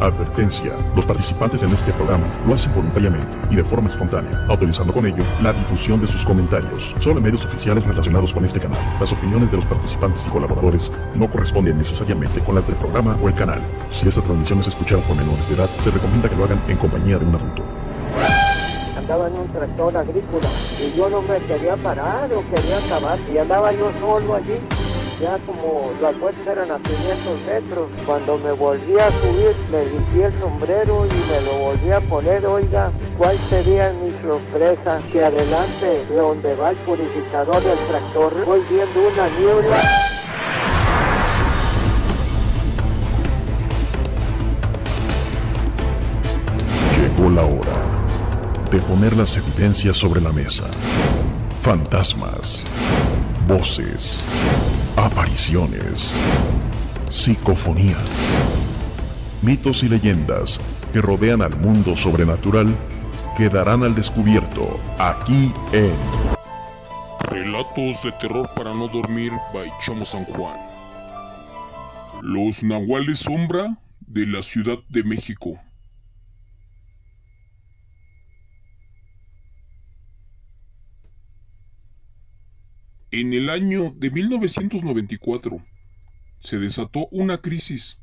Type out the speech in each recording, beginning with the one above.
Advertencia: los participantes en este programa lo hacen voluntariamente y de forma espontánea, autorizando con ello la difusión de sus comentarios. Solo en medios oficiales relacionados con este canal. Las opiniones de los participantes y colaboradores no corresponden necesariamente con las del programa o el canal. Si esta transmisión es escuchada por menores de edad, se recomienda que lo hagan en compañía de un adulto. Andaba en un tractor agrícola y yo no me quería parar o quería acabar y andaba yo solo allí. Ya como las vueltas eran a 500 metros, cuando me volví a subir, me limpié el sombrero y me lo volví a poner. Oiga, ¿cuál sería mi sorpresa? Que adelante, donde va el purificador del tractor, voy viendo una niebla. Llegó la hora de poner las evidencias sobre la mesa. Fantasmas, voces, apariciones, psicofonías, mitos y leyendas que rodean al mundo sobrenatural quedarán al descubierto aquí en Relatos de terror para no dormir by Chomo San Juan. Los nahuales sombra de la Ciudad de México. En el año de 1994 se desató una crisis,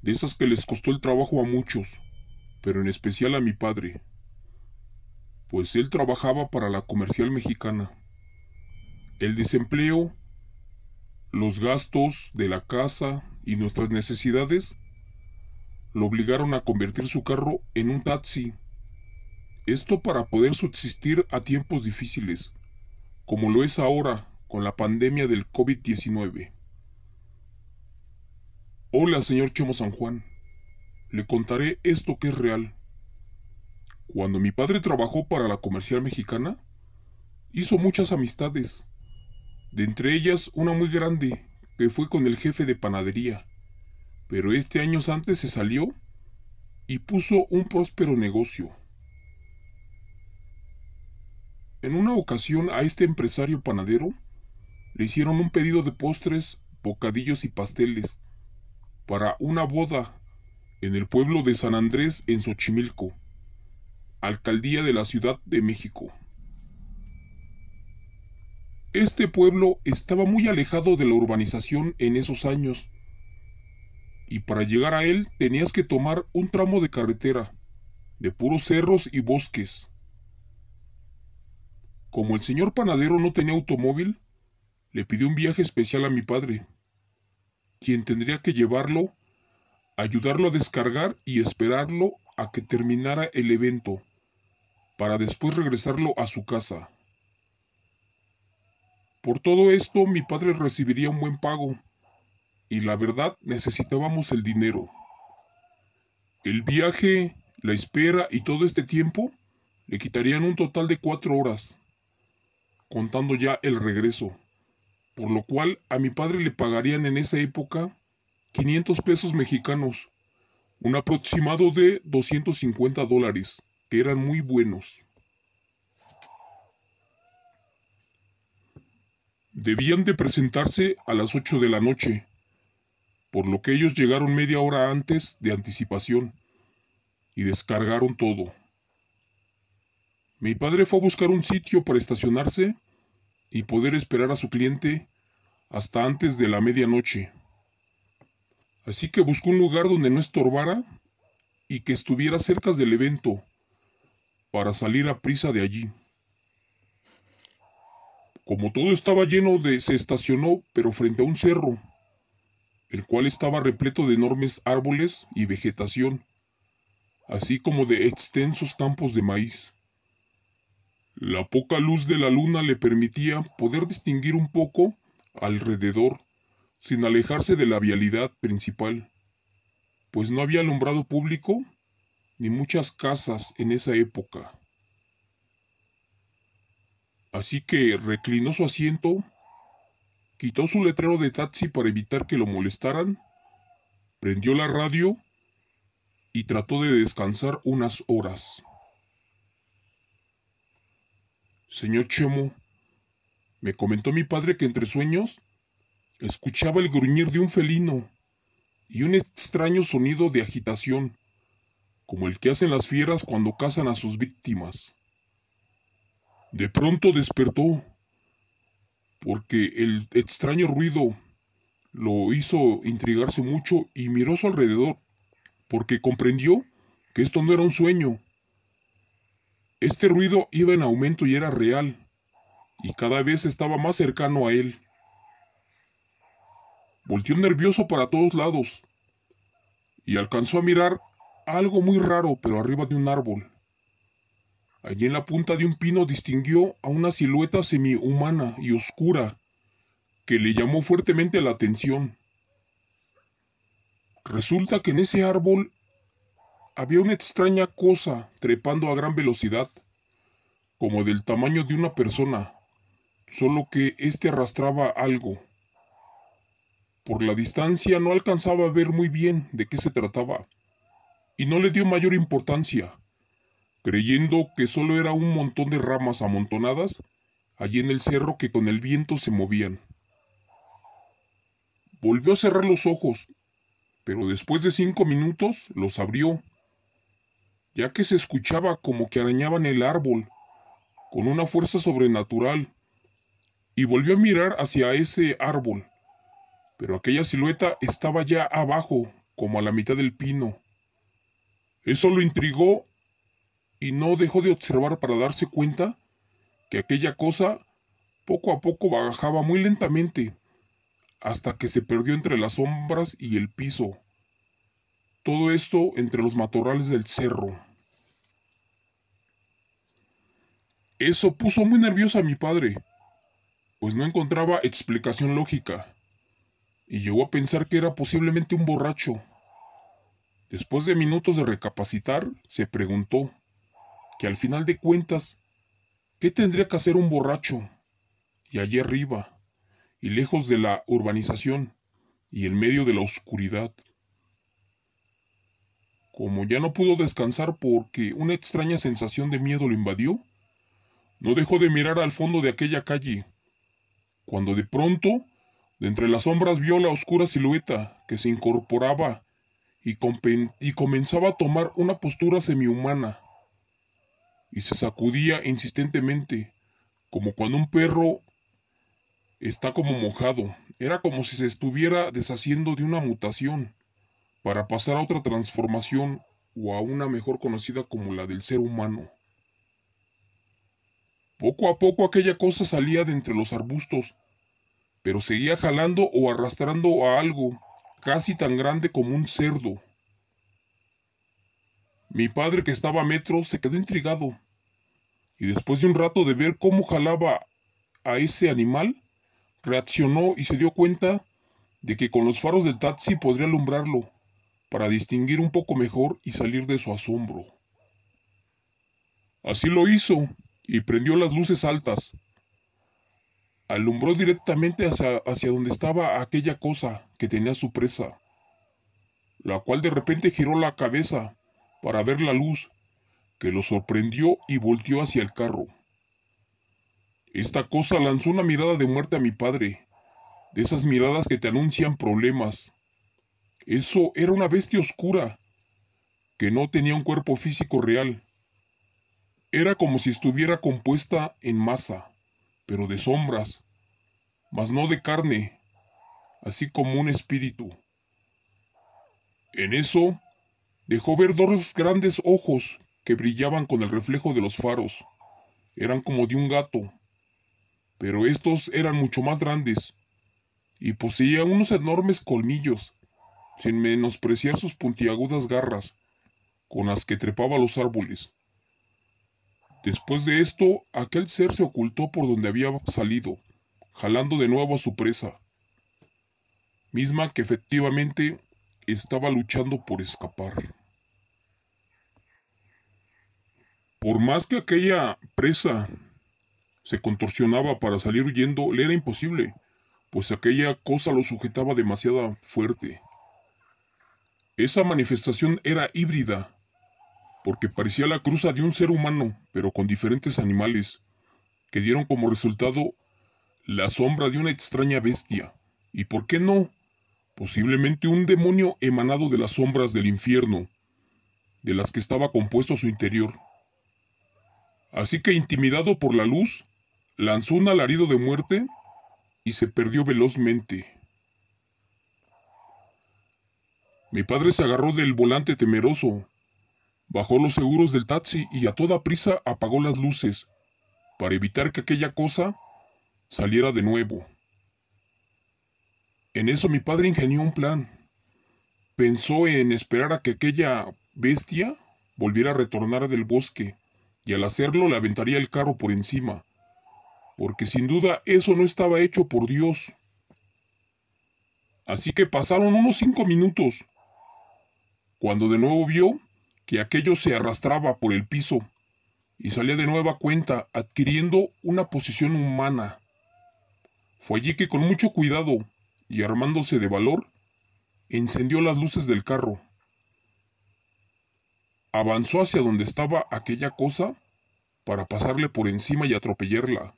de esas que les costó el trabajo a muchos, pero en especial a mi padre, pues él trabajaba para la Comercial Mexicana. El desempleo, los gastos de la casa y nuestras necesidades lo obligaron a convertir su carro en un taxi. Esto para poder subsistir a tiempos difíciles, como lo es ahora con la pandemia del COVID-19. Hola, señor Chomo San Juan. Le contaré esto que es real. Cuando mi padre trabajó para la Comercial Mexicana, hizo muchas amistades. De entre ellas, una muy grande, que fue con el jefe de panadería. Pero años antes se salió y puso un próspero negocio. En una ocasión a este empresario panadero le hicieron un pedido de postres, bocadillos y pasteles para una boda en el pueblo de San Andrés en Xochimilco, alcaldía de la Ciudad de México. Este pueblo estaba muy alejado de la urbanización en esos años, y para llegar a él tenías que tomar un tramo de carretera, de puros cerros y bosques. Como el señor panadero no tenía automóvil, le pidió un viaje especial a mi padre, quien tendría que llevarlo, ayudarlo a descargar y esperarlo a que terminara el evento, para después regresarlo a su casa. Por todo esto, mi padre recibiría un buen pago, y la verdad necesitábamos el dinero. El viaje, la espera y todo este tiempo le quitarían un total de 4 horas, contando ya el regreso, por lo cual a mi padre le pagarían en esa época 500 pesos mexicanos, un aproximado de $250, que eran muy buenos. Debían de presentarse a las 8 de la noche, por lo que ellos llegaron media hora antes de anticipación y descargaron todo. Mi padre fue a buscar un sitio para estacionarse y poder esperar a su cliente hasta antes de la medianoche. Así que buscó un lugar donde no estorbara y que estuviera cerca del evento para salir a prisa de allí. Como todo estaba lleno, se estacionó, pero frente a un cerro, el cual estaba repleto de enormes árboles y vegetación, así como de extensos campos de maíz. La poca luz de la luna le permitía poder distinguir un poco alrededor, sin alejarse de la vialidad principal, pues no había alumbrado público ni muchas casas en esa época. Así que reclinó su asiento, quitó su letrero de taxi para evitar que lo molestaran, prendió la radio y trató de descansar unas horas. Señor Chemo, me comentó mi padre que entre sueños escuchaba el gruñir de un felino y un extraño sonido de agitación como el que hacen las fieras cuando cazan a sus víctimas. De pronto despertó, porque el extraño ruido lo hizo intrigarse mucho y miró a su alrededor, porque comprendió que esto no era un sueño. Este ruido iba en aumento y era real, y cada vez estaba más cercano a él. Volteó nervioso para todos lados, y alcanzó a mirar algo muy raro, pero arriba de un árbol. Allí en la punta de un pino distinguió a una silueta semi-humana y oscura, que le llamó fuertemente la atención. Resulta que en ese árbol había una extraña cosa trepando a gran velocidad, como del tamaño de una persona, solo que éste arrastraba algo. Por la distancia no alcanzaba a ver muy bien de qué se trataba, y no le dio mayor importancia, creyendo que solo era un montón de ramas amontonadas allí en el cerro que con el viento se movían. Volvió a cerrar los ojos, pero después de 5 minutos los abrió, ya que se escuchaba como que arañaban el árbol con una fuerza sobrenatural, y volvió a mirar hacia ese árbol, pero aquella silueta estaba ya abajo, como a la mitad del pino. Eso lo intrigó y no dejó de observar para darse cuenta que aquella cosa poco a poco bajaba muy lentamente, hasta que se perdió entre las sombras y el piso. Todo esto entre los matorrales del cerro. Eso puso muy nervioso a mi padre, pues no encontraba explicación lógica, y llegó a pensar que era posiblemente un borracho. Después de minutos de recapacitar, se preguntó que al final de cuentas, ¿qué tendría que hacer un borracho? Y allí arriba, y lejos de la urbanización, y en medio de la oscuridad. Como ya no pudo descansar porque una extraña sensación de miedo lo invadió, no dejó de mirar al fondo de aquella calle, cuando de pronto, de entre las sombras vio la oscura silueta que se incorporaba y comenzaba a tomar una postura semihumana, y se sacudía insistentemente, como cuando un perro está como mojado. Era como si se estuviera deshaciendo de una mutación, para pasar a otra transformación o a una mejor conocida como la del ser humano. Poco a poco aquella cosa salía de entre los arbustos, pero seguía jalando o arrastrando a algo casi tan grande como un cerdo. Mi padre, que estaba a metros, se quedó intrigado, y después de un rato de ver cómo jalaba a ese animal, reaccionó y se dio cuenta de que con los faros del taxi podría alumbrarlo, para distinguir un poco mejor y salir de su asombro. Así lo hizo, y prendió las luces altas. Alumbró directamente hacia donde estaba aquella cosa que tenía su presa, la cual de repente giró la cabeza para ver la luz, que lo sorprendió y volteó hacia el carro. Esta cosa lanzó una mirada de muerte a mi padre, de esas miradas que te anuncian problemas. Eso era una bestia oscura, que no tenía un cuerpo físico real. Era como si estuviera compuesta en masa, pero de sombras, mas no de carne, así como un espíritu. En eso, dejó ver 2 grandes ojos que brillaban con el reflejo de los faros. Eran como de un gato, pero estos eran mucho más grandes, y poseían unos enormes colmillos, sin menospreciar sus puntiagudas garras, con las que trepaba los árboles. Después de esto, aquel ser se ocultó por donde había salido, jalando de nuevo a su presa, misma que efectivamente estaba luchando por escapar. Por más que aquella presa se contorsionaba para salir huyendo, le era imposible, pues aquella cosa lo sujetaba demasiado fuerte. Esa manifestación era híbrida, porque parecía la cruza de un ser humano, pero con diferentes animales, que dieron como resultado la sombra de una extraña bestia, y ¿por qué no? Posiblemente un demonio emanado de las sombras del infierno, de las que estaba compuesto su interior. Así que, intimidado por la luz, lanzó un alarido de muerte y se perdió velozmente. Mi padre se agarró del volante temeroso, bajó los seguros del taxi y a toda prisa apagó las luces para evitar que aquella cosa saliera de nuevo. En eso mi padre ingenió un plan. Pensó en esperar a que aquella bestia volviera a retornar del bosque, y al hacerlo le aventaría el carro por encima, porque sin duda eso no estaba hecho por Dios. Así que pasaron unos 5 minutos, cuando de nuevo vio que aquello se arrastraba por el piso y salía de nueva cuenta, adquiriendo una posición humana. Fue allí que con mucho cuidado y armándose de valor, encendió las luces del carro. Avanzó hacia donde estaba aquella cosa para pasarle por encima y atropellarla.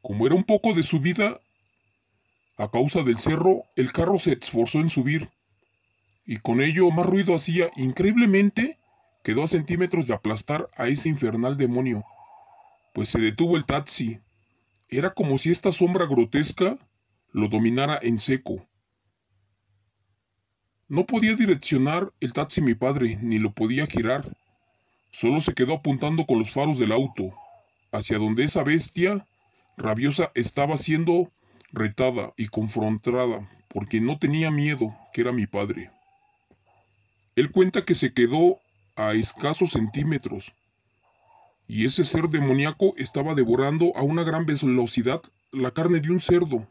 Como era un poco de subida, a causa del cerro, el carro se esforzó en subir, y con ello más ruido hacía. Increíblemente, quedó a centímetros de aplastar a ese infernal demonio, pues se detuvo el taxi. Era como si esta sombra grotesca lo dominara en seco. No podía direccionar el taxi mi padre, ni lo podía girar. Solo se quedó apuntando con los faros del auto, hacia donde esa bestia rabiosa estaba siendo retada y confrontada, porque no tenía miedo, que era mi padre. Él cuenta que se quedó a escasos centímetros, y ese ser demoníaco estaba devorando a una gran velocidad la carne de un cerdo,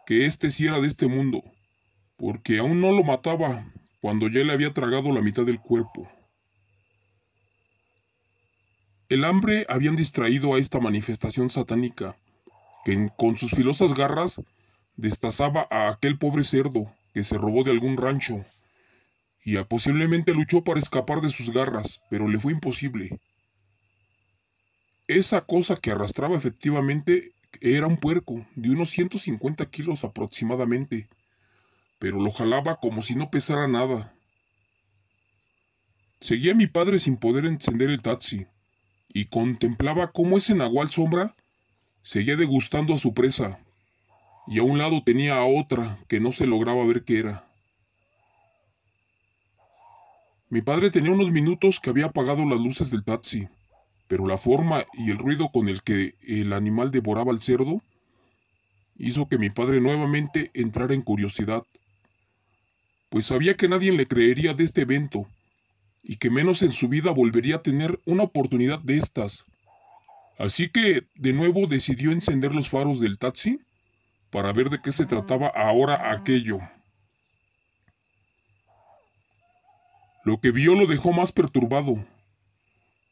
que este sí era de este mundo, porque aún no lo mataba cuando ya le había tragado la mitad del cuerpo. El hambre habían distraído a esta manifestación satánica, que con sus filosas garras destazaba a aquel pobre cerdo que se robó de algún rancho, y posiblemente luchó para escapar de sus garras, pero le fue imposible. Esa cosa que arrastraba efectivamente era un puerco de unos 150 kilos aproximadamente, pero lo jalaba como si no pesara nada. Seguía a mi padre sin poder encender el taxi, y contemplaba cómo ese nahual sombra seguía degustando a su presa, y a un lado tenía a otra que no se lograba ver qué era. Mi padre tenía unos minutos que había apagado las luces del taxi, pero la forma y el ruido con el que el animal devoraba al cerdo hizo que mi padre nuevamente entrara en curiosidad, pues sabía que nadie le creería de este evento, y que menos en su vida volvería a tener una oportunidad de estas. Así que de nuevo decidió encender los faros del taxi para ver de qué se trataba ahora aquello. Lo que vio lo dejó más perturbado,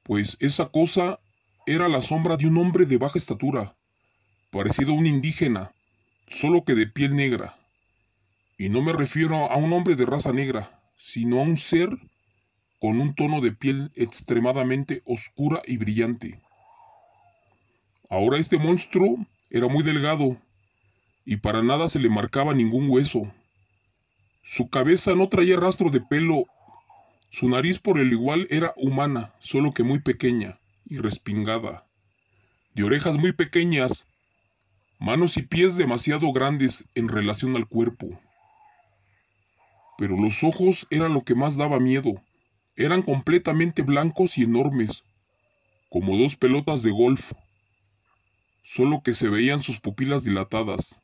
pues esa cosa era la sombra de un hombre de baja estatura, parecido a un indígena, solo que de piel negra. Y no me refiero a un hombre de raza negra, sino a un ser con un tono de piel extremadamente oscura y brillante. Ahora este monstruo era muy delgado, y para nada se le marcaba ningún hueso. Su cabeza no traía rastro de pelo. Su nariz por el igual era humana, solo que muy pequeña y respingada, de orejas muy pequeñas, manos y pies demasiado grandes en relación al cuerpo. Pero los ojos eran lo que más daba miedo. Eran completamente blancos y enormes, como 2 pelotas de golf, solo que se veían sus pupilas dilatadas.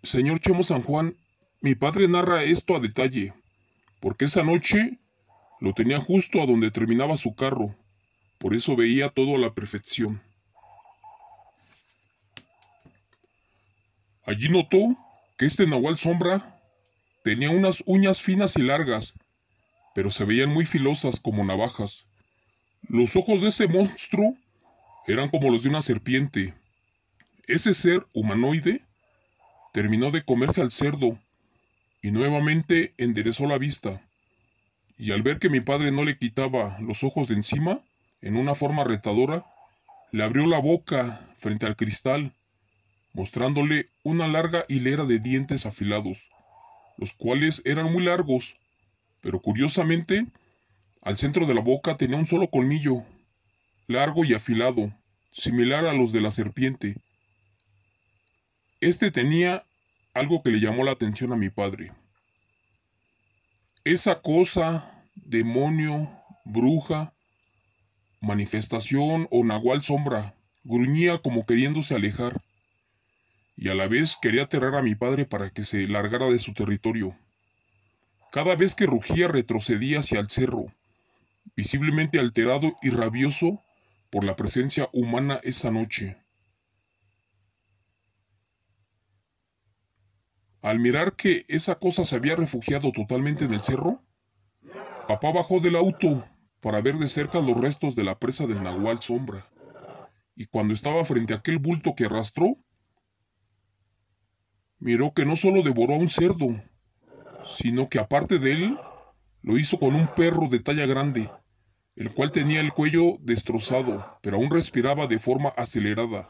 Señor Chemo San Juan, mi padre narra esto a detalle, porque esa noche lo tenía justo a donde terminaba su carro, por eso veía todo a la perfección. Allí notó que este nahual sombra tenía unas uñas finas y largas, pero se veían muy filosas como navajas. Los ojos de ese monstruo eran como los de una serpiente. Ese ser humanoide terminó de comerse al cerdo y nuevamente enderezó la vista, y al ver que mi padre no le quitaba los ojos de encima, en una forma retadora, le abrió la boca frente al cristal, mostrándole una larga hilera de dientes afilados, los cuales eran muy largos, pero curiosamente, al centro de la boca tenía un solo colmillo, largo y afilado, similar a los de la serpiente. Este tenía algo que le llamó la atención a mi padre. Esa cosa, demonio, bruja, manifestación o nahual sombra, gruñía como queriéndose alejar, y a la vez quería aterrar a mi padre para que se largara de su territorio. Cada vez que rugía retrocedía hacia el cerro, visiblemente alterado y rabioso por la presencia humana esa noche. Al mirar que esa cosa se había refugiado totalmente en el cerro, papá bajó del auto para ver de cerca los restos de la presa del nahual sombra, y cuando estaba frente a aquel bulto que arrastró, miró que no solo devoró a un cerdo, sino que aparte de él, lo hizo con un perro de talla grande, el cual tenía el cuello destrozado, pero aún respiraba de forma acelerada,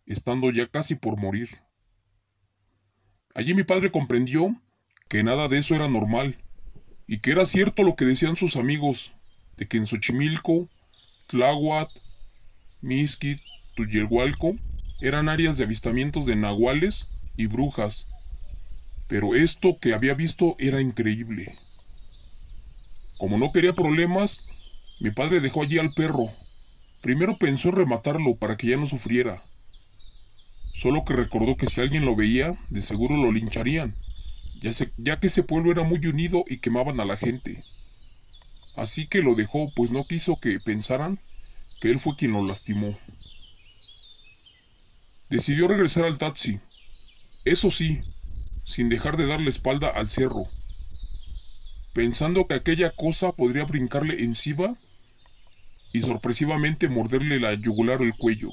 estando ya casi por morir. Allí mi padre comprendió que nada de eso era normal, y que era cierto lo que decían sus amigos, de que en Xochimilco, Tláhuac, Mixquic, Tuyelhualco eran áreas de avistamientos de nahuales y brujas, pero esto que había visto era increíble. Como no quería problemas, mi padre dejó allí al perro. Primero pensó en rematarlo para que ya no sufriera, solo que recordó que si alguien lo veía, de seguro lo lincharían, ya que ese pueblo era muy unido y quemaban a la gente. Así que lo dejó, pues no quiso que pensaran que él fue quien lo lastimó. Decidió regresar al taxi, eso sí, sin dejar de dar la espalda al cerro, pensando que aquella cosa podría brincarle encima y sorpresivamente morderle la yugular o el cuello.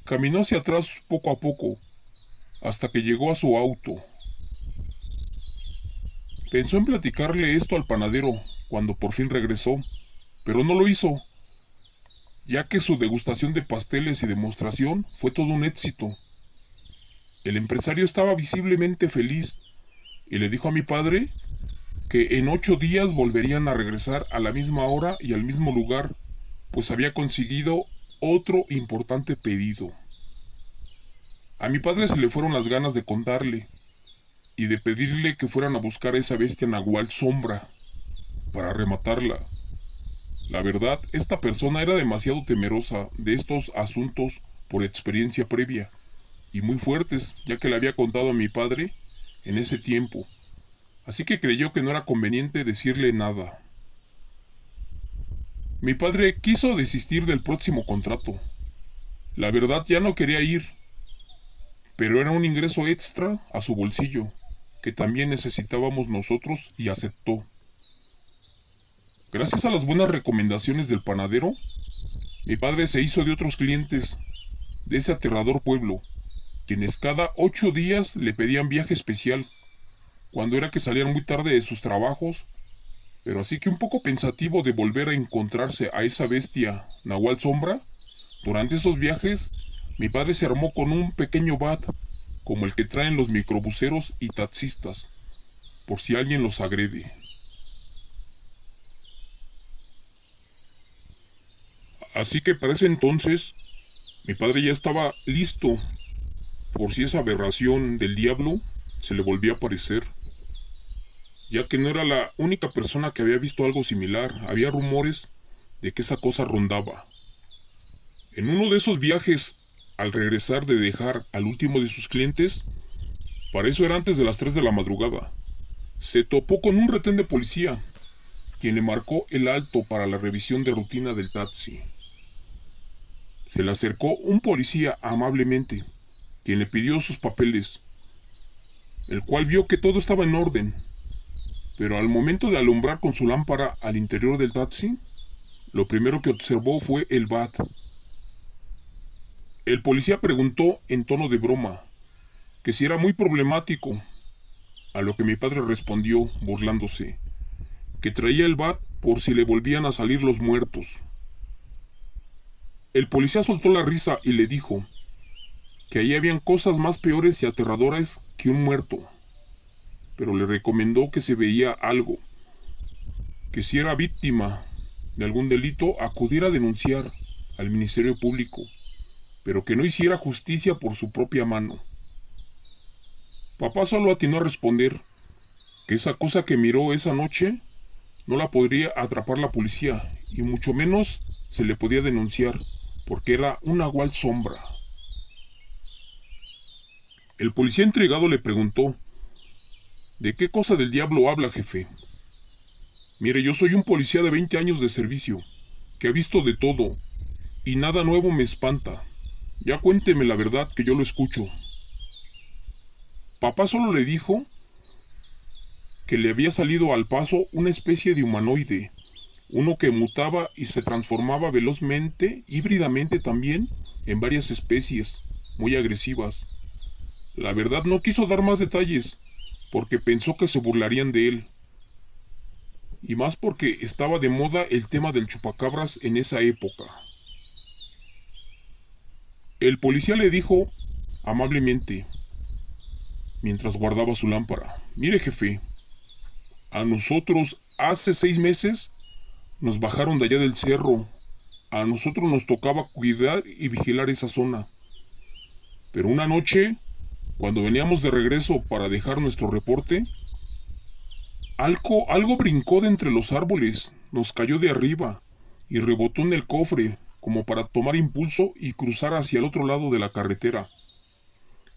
Caminó hacia atrás poco a poco, hasta que llegó a su auto. Pensó en platicarle esto al panadero cuando por fin regresó, pero no lo hizo, ya que su degustación de pasteles y demostración fue todo un éxito. El empresario estaba visiblemente feliz y le dijo a mi padre que en 8 días volverían a regresar a la misma hora y al mismo lugar, pues había conseguido otro importante pedido. A mi padre se le fueron las ganas de contarle y de pedirle que fueran a buscar a esa bestia nahual sombra para rematarla. La verdad, esta persona era demasiado temerosa de estos asuntos por experiencia previa y muy fuertes, ya que le había contado a mi padre en ese tiempo, así que creyó que no era conveniente decirle nada. Mi padre quiso desistir del próximo contrato. La verdad ya no quería ir, pero era un ingreso extra a su bolsillo, que también necesitábamos nosotros, y aceptó. Gracias a las buenas recomendaciones del panadero, mi padre se hizo de otros clientes de ese aterrador pueblo, quienes cada 8 días le pedían viaje especial, cuando era que salían muy tarde de sus trabajos, pero así que un poco pensativo de volver a encontrarse a esa bestia nahual sombra, durante esos viajes, mi padre se armó con un pequeño bat, como el que traen los microbuseros y taxistas, por si alguien los agrede. Así que para ese entonces, mi padre ya estaba listo, por si esa aberración del diablo se le volvía a aparecer, ya que no era la única persona que había visto algo similar. Había rumores de que esa cosa rondaba. En uno de esos viajes, al regresar de dejar al último de sus clientes, para eso era antes de las 3 de la madrugada, se topó con un retén de policía, quien le marcó el alto para la revisión de rutina del taxi. Se le acercó un policía amablemente, quien le pidió sus papeles, el cual vio que todo estaba en orden, pero al momento de alumbrar con su lámpara al interior del taxi, lo primero que observó fue el bat. El policía preguntó en tono de broma que si era muy problemático, a lo que mi padre respondió, burlándose, que traía el bat por si le volvían a salir los muertos. El policía soltó la risa y le dijo que ahí habían cosas más peores y aterradoras que un muerto. pero le recomendó que se veía algo, que si era víctima de algún delito acudiera a denunciar al Ministerio Público, pero que no hiciera justicia por su propia mano. Papá solo atinó a responder que esa cosa que miró esa noche no la podría atrapar la policía, y mucho menos se le podía denunciar, porque era una nahual sombra. El policía intrigado le preguntó: ¿de qué cosa del diablo habla, jefe? Mire, yo soy un policía de 20 años de servicio, que ha visto de todo, y nada nuevo me espanta. Ya cuénteme la verdad, que yo lo escucho. Papá solo le dijo que le había salido al paso una especie de humanoide, uno que mutaba y se transformaba velozmente, híbridamente también, en varias especies, muy agresivas. La verdad no quiso dar más detalles, porque pensó que se burlarían de él. Y más porque estaba de moda el tema del chupacabras en esa época. El policía le dijo amablemente, mientras guardaba su lámpara: mire, jefe, a nosotros hace 6 meses nos bajaron de allá del cerro. A nosotros nos tocaba cuidar y vigilar esa zona. Pero una noche, cuando veníamos de regreso para dejar nuestro reporte, algo brincó de entre los árboles, nos cayó de arriba y rebotó en el cofre como para tomar impulso y cruzar hacia el otro lado de la carretera.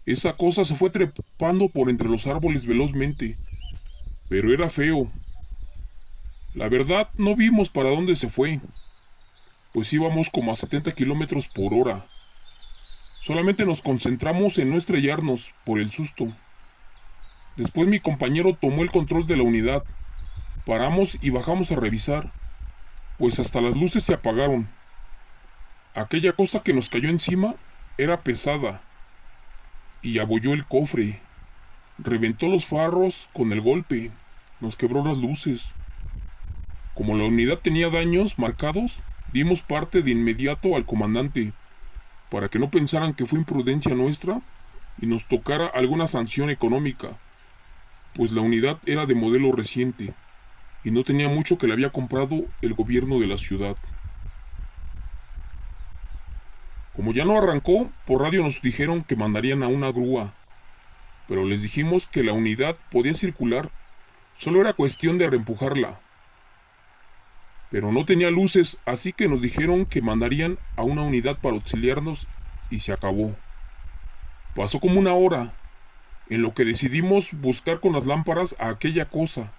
Esa cosa se fue trepando por entre los árboles velozmente, pero era feo. La verdad, no vimos para dónde se fue, pues íbamos como a 70 kilómetros por hora. Solamente nos concentramos en no estrellarnos por el susto. Después mi compañero tomó el control de la unidad. Paramos y bajamos a revisar, pues hasta las luces se apagaron. Aquella cosa que nos cayó encima era pesada y abolló el cofre. Reventó los faros con el golpe, nos quebró las luces. Como la unidad tenía daños marcados, dimos parte de inmediato al comandante, para que no pensaran que fue imprudencia nuestra y nos tocara alguna sanción económica, pues la unidad era de modelo reciente y no tenía mucho que le había comprado el gobierno de la ciudad. Como ya no arrancó, por radio nos dijeron que mandarían a una grúa, pero les dijimos que la unidad podía circular, solo era cuestión de reempujarla. Pero no tenía luces, así que nos dijeron que mandarían a una unidad para auxiliarnos y se acabó. Pasó como una hora, en lo que decidimos buscar con las lámparas a aquella cosa,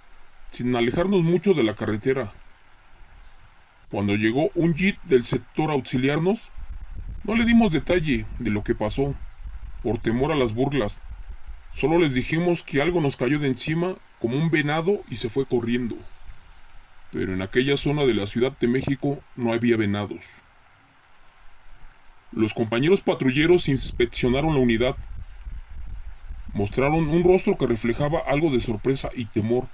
sin alejarnos mucho de la carretera. Cuando llegó un jeep del sector a auxiliarnos, no le dimos detalle de lo que pasó, por temor a las burlas. Solo les dijimos que algo nos cayó de encima como un venado y se fue corriendo. Pero en aquella zona de la Ciudad de México no había venados. Los compañeros patrulleros inspeccionaron la unidad. Mostraron un rostro que reflejaba algo de sorpresa y temor,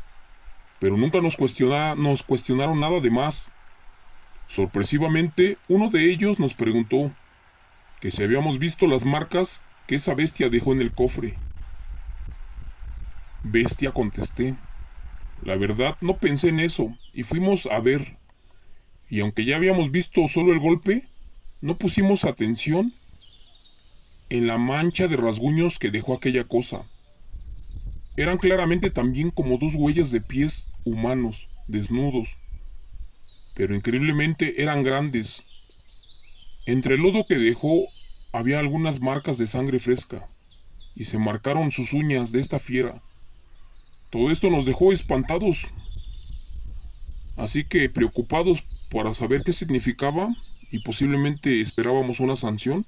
pero nunca nos cuestionaron nada de más. Sorpresivamente, uno de ellos nos preguntó que si habíamos visto las marcas que esa bestia dejó en el cofre. Bestia, contesté. La verdad, no pensé en eso, y fuimos a ver. Y aunque ya habíamos visto solo el golpe, no pusimos atención en la mancha de rasguños que dejó aquella cosa. Eran claramente también como 2 huellas de pies humanos, desnudos, pero increíblemente eran grandes. Entre el lodo que dejó había algunas marcas de sangre fresca, y se marcaron sus uñas de esta fiera. Todo esto nos dejó espantados, así que preocupados para saber qué significaba, y posiblemente esperábamos una sanción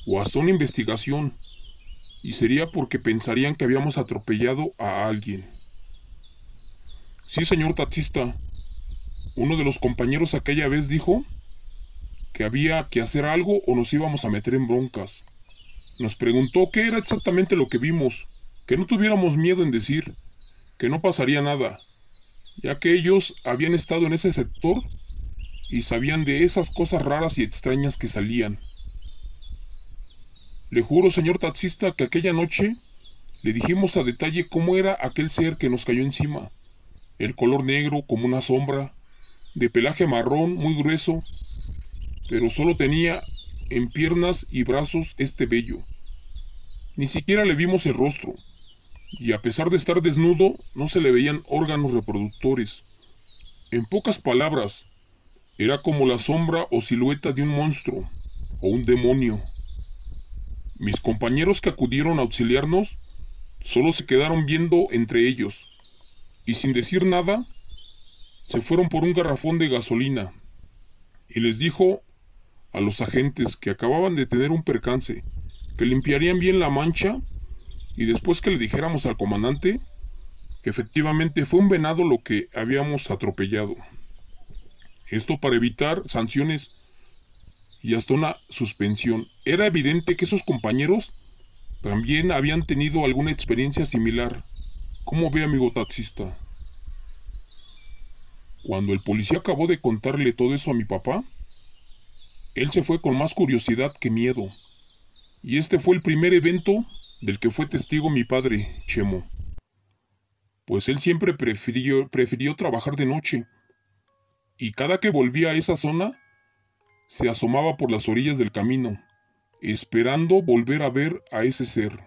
o hasta una investigación, y sería porque pensarían que habíamos atropellado a alguien. Sí, señor taxista, uno de los compañeros aquella vez dijo que había que hacer algo o nos íbamos a meter en broncas. Nos preguntó qué era exactamente lo que vimos, que no tuviéramos miedo en decir, que no pasaría nada, ya que ellos habían estado en ese sector y sabían de esas cosas raras y extrañas que salían. Le juro, señor taxista, que aquella noche Le dijimos a detalle cómo era aquel ser que nos cayó encima. El color negro como una sombra, de pelaje marrón muy grueso, pero solo tenía en piernas y brazos este vello. Ni siquiera le vimos el rostro, y a pesar de estar desnudo, no se le veían órganos reproductores. En pocas palabras, era como la sombra o silueta de un monstruo, o un demonio. Mis compañeros que acudieron a auxiliarnos, solo se quedaron viendo entre ellos, y sin decir nada, se fueron por un garrafón de gasolina, y les dijo a los agentes que acababan de tener un percance, que limpiarían bien la mancha, y después que le dijéramos al comandante que efectivamente fue un venado lo que habíamos atropellado. Esto para evitar sanciones y hasta una suspensión. Era evidente que esos compañeros también habían tenido alguna experiencia similar. ¿Cómo ve, amigo taxista? Cuando el policía acabó de contarle todo eso a mi papá, él se fue con más curiosidad que miedo. Y este fue el primer evento del que fue testigo mi padre, Chemo. Pues él siempre prefirió trabajar de noche. Y cada que volvía a esa zona, se asomaba por las orillas del camino, esperando volver a ver a ese ser.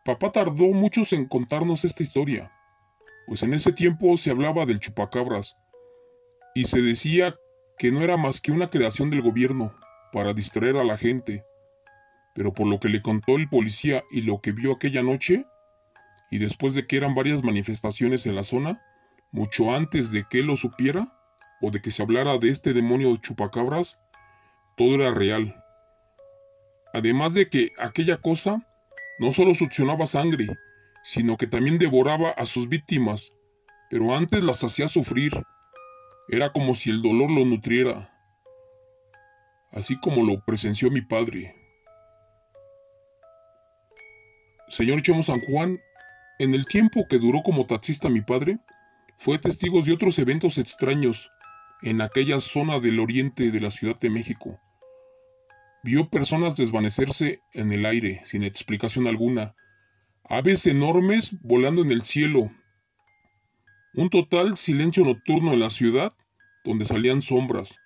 Papá tardó muchos en contarnos esta historia, pues en ese tiempo se hablaba del chupacabras, y se decía que no era más que una creación del gobierno para distraer a la gente, pero por lo que le contó el policía y lo que vio aquella noche, y después de que eran varias manifestaciones en la zona, mucho antes de que él lo supiera, o de que se hablara de este demonio de chupacabras, todo era real. Además de que aquella cosa no solo succionaba sangre, sino que también devoraba a sus víctimas, pero antes las hacía sufrir. Era como si el dolor lo nutriera, así como lo presenció mi padre. Señor Chemo San Juan, en el tiempo que duró como taxista mi padre, fue testigo de otros eventos extraños en aquella zona del oriente de la Ciudad de México. Vio personas desvanecerse en el aire sin explicación alguna, aves enormes volando en el cielo, un total silencio nocturno en la ciudad donde salían sombras.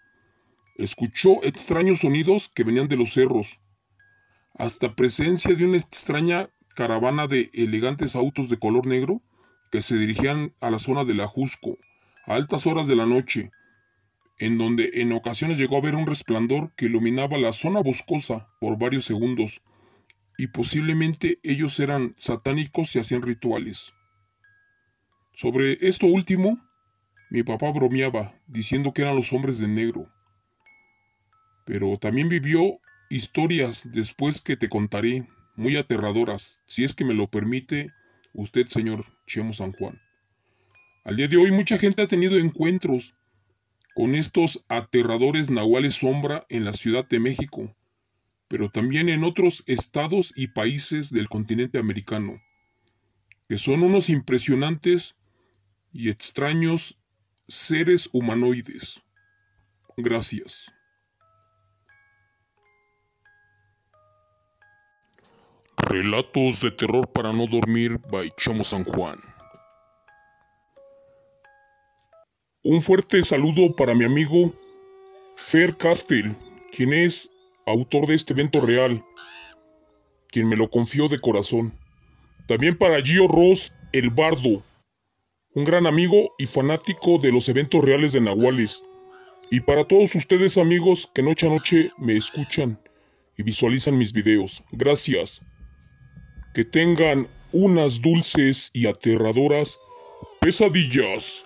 Escuchó extraños sonidos que venían de los cerros, hasta presencia de una extraña caravana de elegantes autos de color negro que se dirigían a la zona del Ajusco a altas horas de la noche, en donde en ocasiones llegó a ver un resplandor que iluminaba la zona boscosa por varios segundos, y posiblemente ellos eran satánicos y hacían rituales. Sobre esto último, mi papá bromeaba, diciendo que eran los hombres de negro. Pero también vivió historias después que te contaré, muy aterradoras, si es que me lo permite usted, señor Chemo San Juan. Al día de hoy mucha gente ha tenido encuentros con estos aterradores nahuales sombra en la Ciudad de México, pero también en otros estados y países del continente americano, que son unos impresionantes y extraños seres humanoides. Gracias. Relatos de terror para no dormir by Chemo San Juan. Un fuerte saludo para mi amigo Fer Castell, quien es autor de este evento real, quien me lo confió de corazón. También para Gio Ross, el Bardo, un gran amigo y fanático de los eventos reales de nahuales. Y para todos ustedes, amigos, que noche a noche me escuchan y visualizan mis videos. Gracias. Que tengan unas dulces y aterradoras pesadillas.